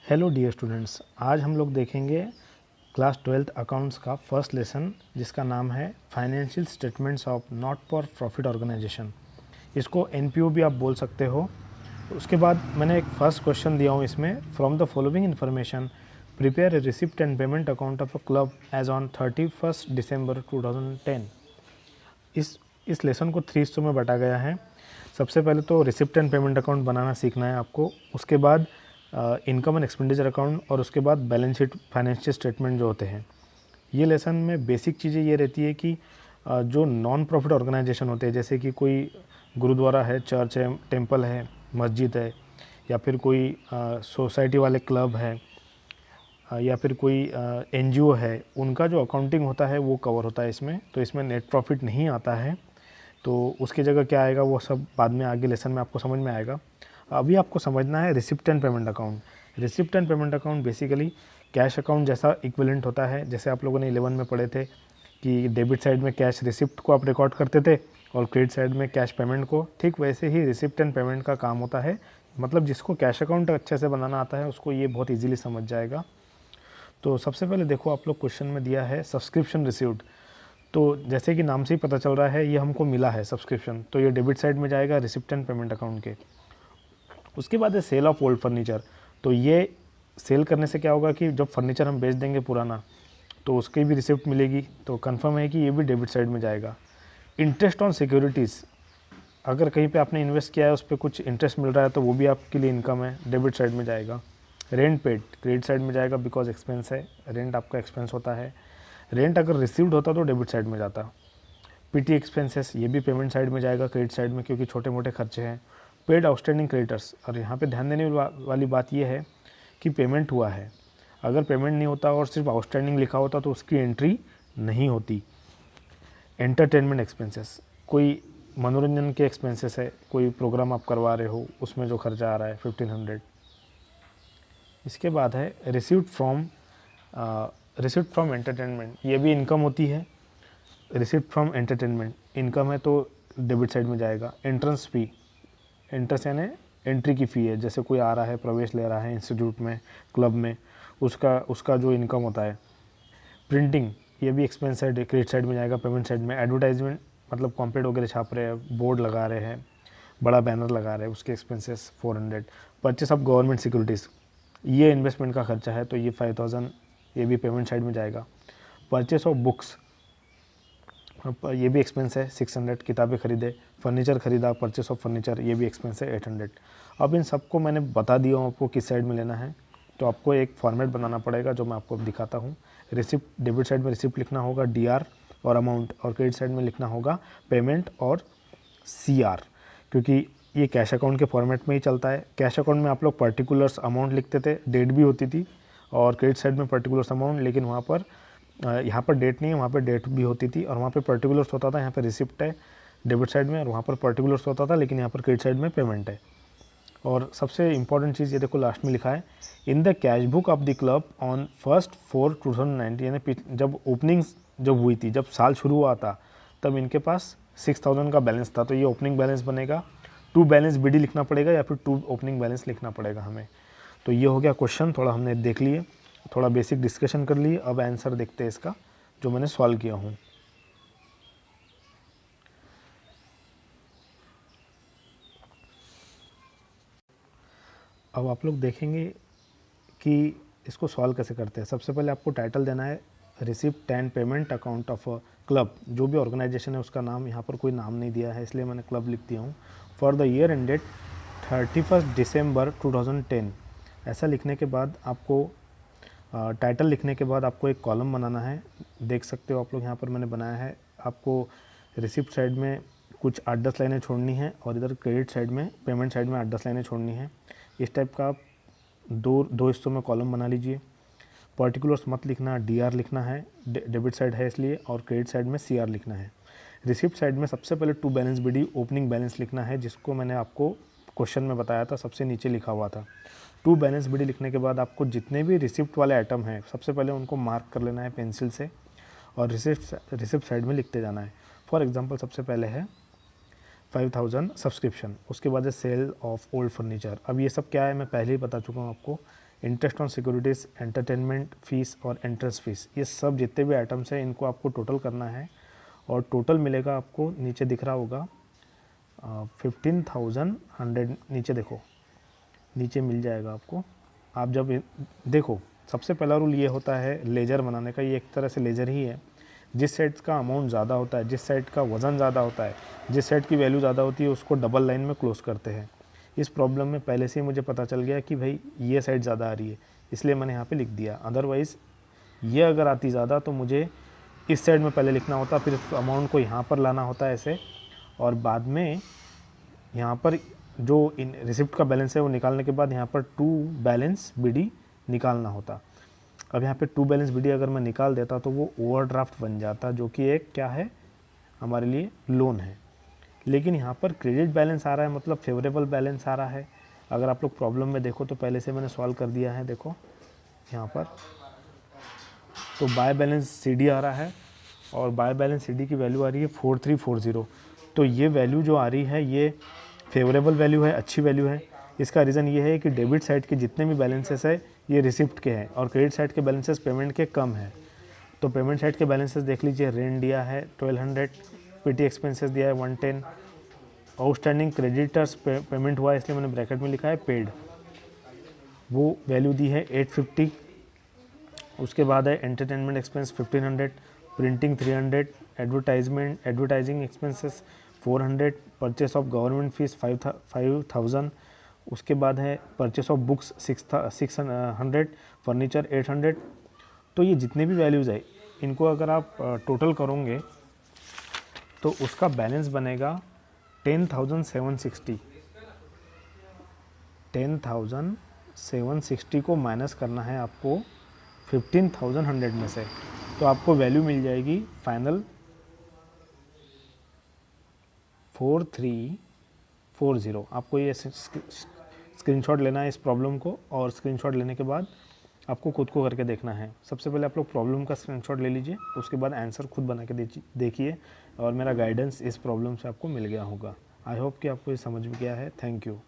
Hello dear students, आज हम लोग देखेंगे क्लास 12th अकाउंट्स का फर्स्ट लेसन जिसका नाम है financial statements of not for profit organisation. इसको एनपीओ भी आप बोल सकते हो। उसके बाद मैंने एक फर्स्ट क्वेश्चन दिया हूँ इसमें, from the following information prepare a receipt and payment account of a club as on 31 December 2010। इस लेसन को 3 हिस्सों में बांटा गया है। सबसे पहले तो रिसिप्ट एंड पेमेंट अकाउंट बनाना सीखना है आपको, उसके बाद इनकम एंड एक्सपेंडिचर अकाउंट और उसके बाद बैलेंस शीट फाइनेंशियल स्टेटमेंट जो होते हैं। ये लेसन में बेसिक चीज़ें ये रहती है कि जो नॉन प्रॉफिट ऑर्गेनाइजेशन होते हैं, जैसे कि कोई गुरुद्वारा है, चर्च है, टेम्पल है, मस्जिद है, या फिर कोई सोसाइटी वाले क्लब है, या फिर कोई एनजीओ है, उनका जो अकाउंटिंग होता है वो कवर होता है इसमें। तो इसमें नेट प्रॉफिट नहीं आता है, तो उसकी जगह क्या आएगा वो सब बाद में आगे लेसन में आपको समझ में आएगा। अभी आपको समझना है receipt and payment account. Receipt and payment account basically cash account जैसा इक्विवेलेंट होता है। जैसे आप लोगों ने 11 में पढ़े थे कि डेबिट साइड में कैश रिसिप्ट को आप रिकॉर्ड करते थे और क्रेडिट साइड में कैश पेमेंट को, ठीक वैसे ही रिसिप्ट एंड पेमेंट का काम होता है। मतलब जिसको कैश अकाउंट अच्छे से बनाना आता है उसको ये बहुत ईजिली समझ जाएगा। तो सबसे पहले देखो, आप लोग क्वेश्चन में दिया है सब्सक्रिप्शन रिसीव्ड। तो जैसे कि नाम से ही पता चल रहा है ये हमको मिला है सब्सक्रिप्शन, तो ये डेबिट साइड में जाएगा रिसिप्ट एंड पेमेंट अकाउंट के। उसके बाद है सेल ऑफ ओल्ड फर्नीचर। तो ये सेल करने से क्या होगा कि जब फर्नीचर हम बेच देंगे पुराना तो उसकी भी रिसिप्ट मिलेगी, तो कंफर्म है कि ये भी डेबिट साइड में जाएगा। इंटरेस्ट ऑन सिक्योरिटीज़, अगर कहीं पे आपने इन्वेस्ट किया है उस पर कुछ इंटरेस्ट मिल रहा है तो वो भी आपके लिए इनकम है, डेबिट साइड में जाएगा। रेंट पेड क्रेडिट साइड में जाएगा, बिकॉज एक्सपेंस है, रेंट आपका एक्सपेंस होता है। रेंट अगर रिसीव्ड होता तो डेबिट साइड में जाता। पीटी एक्सपेंसेस ये भी पेमेंट साइड में जाएगा, क्रेडिट साइड में, क्योंकि छोटे मोटे खर्चे हैं। पेड आउटस्टैंडिंग क्रेडिटर्स, और यहाँ पे ध्यान देने वाली बात ये है कि पेमेंट हुआ है, अगर पेमेंट नहीं होता और सिर्फ आउटस्टैंडिंग लिखा होता तो उसकी एंट्री नहीं होती। एंटरटेनमेंट एक्सपेंसेस, कोई मनोरंजन के एक्सपेंसेस है, कोई प्रोग्राम आप करवा रहे हो उसमें जो खर्चा आ रहा है 1500। इसके बाद है रिसीव्ड फ्रॉम एंटरटेनमेंट, ये भी इनकम होती है। रिसिप्ट फ्रॉम एंटरटेनमेंट इनकम है तो डेबिट साइड में जाएगा। एंट्रेंस फ़ी, एंट्रेंस यानी एंट्री की फ़ी है, जैसे कोई आ रहा है, प्रवेश ले रहा है इंस्टीट्यूट में, क्लब में, उसका जो इनकम होता है। प्रिंटिंग ये भी एक्सपेंस है, क्रेडिट साइड में जाएगा, पेमेंट साइड में। एडवर्टाइजमेंट मतलब कॉम्पलेट वगैरह छाप रहे हैं, बोर्ड लगा रहे हैं, बड़ा बैनर लगा रहे हैं, उसके expenses 400। Purchase of government securities, ये इन्वेस्टमेंट का खर्चा है तो ये 5000, ये भी पेमेंट साइड में जाएगा। परचेस ऑफ बुक्स, ये भी एक्सपेंस है 600, किताबें खरीदे, फर्नीचर खरीदा, परचेस ऑफ फर्नीचर, ये भी एक्सपेंस है 800। अब इन सबको मैंने बता दिया हूँ आपको किस साइड में लेना है, तो आपको एक फॉर्मेट बनाना पड़ेगा जो मैं आपको अब दिखाता हूँ। रिसिप्ट, डेबिट साइड में रिसिप्ट लिखना होगा डीआर और अमाउंट, और क्रेडिट साइड में लिखना होगा पेमेंट और सीआर, क्योंकि ये कैश अकाउंट के फॉर्मेट में ही चलता है। कैश अकाउंट में आप लोग पर्टिकुलर्स अमाउंट लिखते थे, डेट भी होती थी, और क्रेडिट साइड में पर्टिकुलर्स अमाउंट, लेकिन वहाँ पर डेट नहीं है, वहाँ पर डेट भी होती थी, और वहाँ पे पर्टिकुलर्स होता था। यहाँ पे रिसिप्ट है डेबिट साइड में, और वहाँ पर पर्टिकुलर्स होता था, लेकिन यहाँ पर क्रेडिट साइड में पेमेंट है। और सबसे इंपॉर्टेंट चीज़ ये देखो लास्ट में लिखा है, in the cash book of the club on 1/4/2019, यानी जब ओपनिंग जब हुई थी, जब साल शुरू हुआ था, तब इनके पास 6000 का बैलेंस था, तो ये ओपनिंग बैलेंस बनेगा। टू बैलेंस बीडी लिखना पड़ेगा या फिर टू ओपनिंग बैलेंस लिखना पड़ेगा हमें। तो ये हो गया क्वेश्चन, थोड़ा हमने देख लिए, थोड़ा बेसिक डिस्कशन कर लिए। अब आंसर देखते हैं इसका जो मैंने सॉल्व किया हूँ। अब आप लोग देखेंगे कि इसको सॉल्व कैसे करते हैं। सबसे पहले आपको टाइटल देना है receipt and payment account of a club. जो भी ऑर्गेनाइजेशन है उसका नाम, यहाँ पर कोई नाम नहीं दिया है इसलिए मैंने क्लब लिख दिया हूँ। For the year ended 31 December 2010, ऐसा लिखने के बाद आपको टाइटल लिखने के बाद आपको एक कॉलम बनाना है। देख सकते हो आप लोग यहाँ पर मैंने बनाया है। आपको रिसिप्ट साइड में कुछ 8-10 लाइनें छोड़नी है, और इधर क्रेडिट साइड में, पेमेंट साइड में 8-10 लाइनें छोड़नी है। इस टाइप का आप दो हिस्सों में कॉलम बना लीजिए। पर्टिकुलर्स मत लिखना, डीआर लिखना है, डेबिट साइड है इसलिए, और क्रेडिट साइड में सीआर लिखना है। रिसिप्ट साइड में सबसे पहले to balance BD opening balance लिखना है, जिसको मैंने आपको क्वेश्चन में बताया था, सबसे नीचे लिखा हुआ था। टू बैलेंस बीडी लिखने के बाद आपको जितने भी रिसिप्ट वाले आइटम हैं सबसे पहले उनको मार्क कर लेना है पेंसिल से, और रिसिप्ट साइड में लिखते जाना है। फॉर एग्जांपल सबसे पहले है 5000 सब्सक्रिप्शन, उसके बाद है सेल ऑफ ओल्ड फर्नीचर। अब ये सब क्या है मैं पहले ही बता चुका हूँ आपको, interest on securities, entertainment fees और एंट्रेंस फीस, ये सब जितने भी आइटम्स हैं इनको आपको टोटल करना है और टोटल मिलेगा आपको, नीचे दिख रहा होगा 15,100, नीचे देखो, नीचे मिल जाएगा आपको। आप जब देखो, सबसे पहला रूल ये होता है लेजर बनाने का, ये एक तरह से लेजर ही है। जिस सेट का अमाउंट ज़्यादा होता है, जिस सेट का वज़न ज़्यादा होता है, जिस सेट की वैल्यू ज़्यादा होती है, उसको डबल लाइन में क्लोज करते हैं। इस प्रॉब्लम में पहले से ही मुझे पता चल गया कि भाई ये साइड ज़्यादा आ रही है, इसलिए मैंने यहाँ पे लिख दिया। अदरवाइज़ ये अगर आती ज़्यादा तो मुझे इस साइड में पहले लिखना होता, फिर अमाउंट को यहाँ पर लाना होता ऐसे, और बाद में यहाँ पर जो इन रिसिप्ट का बैलेंस है वो निकालने के बाद यहाँ पर टू बैलेंस बीडी निकालना होता। अब यहाँ पे टू बैलेंस बीडी अगर मैं निकाल देता तो वो ओवरड्राफ्ट बन जाता, जो कि एक क्या है, हमारे लिए लोन है। लेकिन यहाँ पर क्रेडिट बैलेंस आ रहा है, मतलब फेवरेबल बैलेंस आ रहा है। अगर आप लोग प्रॉब्लम में देखो तो पहले से मैंने सॉल्व कर दिया है, देखो यहाँ पर तो बाय बैलेंस सीडी आ रहा है और बाय बैलेंस सीडी की वैल्यू आ रही है 4340। तो ये वैल्यू जो आ रही है ये फेवरेबल वैल्यू है, अच्छी वैल्यू है। इसका रीज़न ये है कि डेबिट साइड के जितने भी बैलेंसेस है ये रिसिप्ट के हैं और क्रेडिट साइड के बैलेंसेस पेमेंट के कम है। तो पेमेंट साइड के बैलेंसेस देख लीजिए, रेंट दिया है 1200, पीटी एक्सपेंसेस दिया है 110, आउटस्टैंडिंग क्रेडिटर्स पेमेंट हुआ है इसलिए मैंने ब्रैकेट में लिखा है पेड, वो वैल्यू दी है 850। उसके बाद है entertainment expense 1500, printing 300, advertising expenses 400, purchase of government fees 5000। उसके बाद है परचेस ऑफ बुक्स 600, फर्नीचर 800। तो ये जितने भी वैल्यूज़ है इनको अगर आप टोटल करोगे तो उसका बैलेंस बनेगा 10,760। 10,760 को माइनस करना है आपको 15,100 में से, तो आपको वैल्यू मिल जाएगी फाइनल 4340। आपको ये स्क्रीनशॉट लेना है इस प्रॉब्लम को, और स्क्रीनशॉट लेने के बाद आपको खुद को करके देखना है। सबसे पहले आप लोग प्रॉब्लम का स्क्रीनशॉट ले लीजिए, उसके बाद आंसर खुद बना के देखिए, और मेरा गाइडेंस इस प्रॉब्लम से आपको मिल गया होगा। आई होप कि आपको ये समझ में गया है। Thank you.